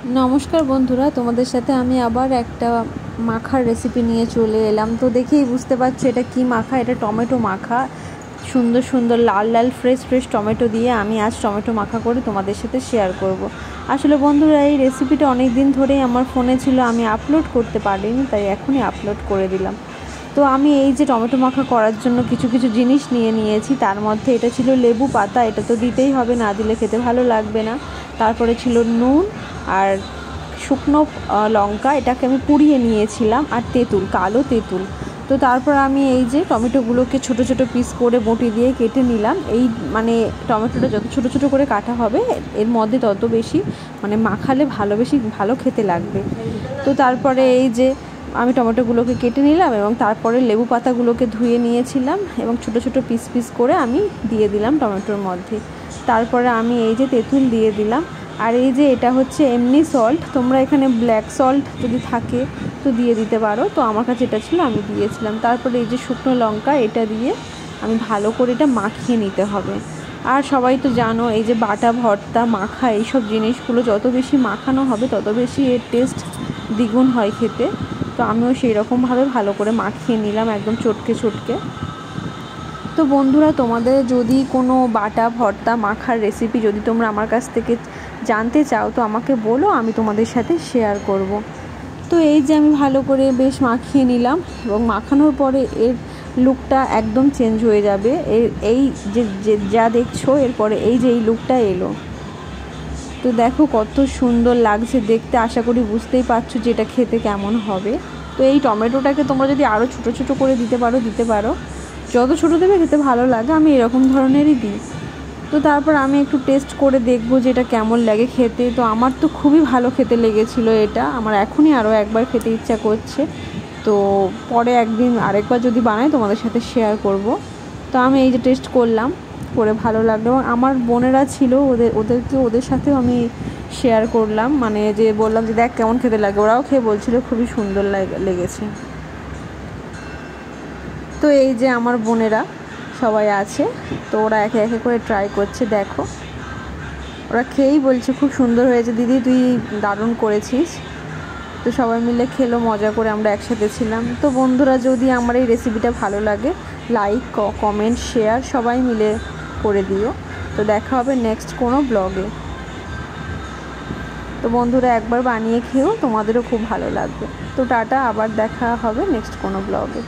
नमस्कार बंधुरा तुम्हारे साथे आमी आबार एकटा माखार रेसिपि निये चले एलाम। तो देखेई बुझते पारछो एटा कि माखा, एटा टमेटो माखा। सुंदर सुंदर लाल लाल फ्रेश फ्रेश टमेटो दिए आमी आज टमेटो माखा करे तुम्हारे साथे शेयर करब। आसले बंधुरा এই রেসিপিটা অনেক দিন ধরেই আমার ফোনে ছিল, আমি আপলোড করতে পারিনি, তাই এখনই আপলোড করে দিলাম। তো আমি এই যে টমেটো মাখা করার জন্য কিছু কিছু জিনিস নিয়ে নিয়েছি। তার মধ্যে এটা ছিল লেবু পাতা, এটা তো দিতেই হবে, না দিলে খেতে ভালো লাগবে না। তারপরে ছিল নুন আর শুকনো লঙ্কা, এটাকে আমি পুড়িয়ে নিয়েছিলাম, আর তেঁতুল, কালো তেঁতুল। তো তারপর আমি এই যে টমেটোগুলোকে ছোট ছোট পিস করে বটি দিয়ে কেটে নিলাম। এই মানে টমেটোটা যত ছোট ছোট করে কাটা হবে এর মধ্যে তত বেশি মানে মাখালে বেশি ভালো খেতে লাগবে। তো তারপরে এই যে আমি টমেটোগুলোকে কেটে নিলাম এবং তারপরে লেবু পাতাগুলোকে ধুয়ে নিয়েছিলাম এবং ছোট ছোট পিস পিস করে আমি দিয়ে দিলাম টমেটোর মধ্যে। তারপরে আমি এই যে তেঁতুল দিয়ে দিলাম। আর এই যে এটা হচ্ছে এমনি সল্ট, তোমরা এখানে ব্ল্যাক সল্ট যদি থাকে তো দিয়ে দিতে পারো, তো আমার কাছে এটা ছিল আমি দিয়েছিলাম। তারপরে এই যে শুকনো লঙ্কা, এটা দিয়ে আমি ভালো করে এটা মাখিয়ে নিতে হবে। আর সবাই তো জানো এই যে বাটা ভর্তা মাখা এইসব জিনিসগুলো যত বেশি মাখানো হবে তত বেশি এর টেস্ট দ্বিগুণ হয় খেতে। তো আমিও সেই রকমভাবে ভালো করে মাখিয়ে নিলাম একদম চটকে চটকে। তো বন্ধুরা, তোমাদের যদি কোনো বাটা ভর্তা মাখার রেসিপি যদি তোমরা আমার কাছ থেকে জানতে চাও তো আমাকে বলো, আমি তোমাদের সাথে শেয়ার করব। তো এই যে আমি ভালো করে বেশ মাখিয়ে নিলাম এবং মাখানোর পরে এর লুকটা একদম চেঞ্জ হয়ে যাবে। এই যে যা দেখছো এরপরে এই যে এই লুকটা এলো, তো দেখো কত সুন্দর লাগছে দেখতে। আশা করি বুঝতেই পারছো যে এটা খেতে কেমন হবে। তো এই টমেটোটাকে তোমরা যদি আরও ছোটো ছোটো করে দিতে পারো, যত ছোটো দেবে খেতে ভালো লাগে, আমি এরকম ধরনেরই দিই। তো তারপর আমি একটু টেস্ট করে দেখবো যে এটা কেমন লাগে খেতে। তো আমার তো খুবই ভালো খেতে লেগেছিলো এটা, আমার এখনই আরও একবার খেতে ইচ্ছা করছে। তো পরে একদিন আরেকবার যদি বানাই তোমাদের সাথে শেয়ার করব। তো আমি এই যে টেস্ট করলাম, করে ভালো লাগলো এবং আমার বোনেরা ছিল, ওদের সাথেও আমি শেয়ার করলাম, মানে যে বললাম যে দেখ কেমন খেতে লাগে, ওরাও খেয়ে বলছিল খুবই সুন্দর লেগেছে। তো এই যে আমার বোনেরা সবাই আছে, তো ওরা একে একে করে ট্রাই করছে। দেখো ওরা খেয়েই বলছে খুব সুন্দর হয়েছে দিদি, তুই দারুণ করেছিস। তো সবাই মিলে খেলো, মজা করে আমরা একসাথে ছিলাম। তো বন্ধুরা, যদি আমার এই রেসিপিটা ভালো লাগে লাইক কমেন্ট শেয়ার সবাই মিলে করে দিও। তো দেখা হবে নেক্সট কোনো ব্লগে। তো বন্ধুরা, একবার বানিয়ে খেয়েও, তোমাদেরও খুব ভালো লাগবে। তো টাটা, আবার দেখা হবে নেক্সট কোনো ব্লগে।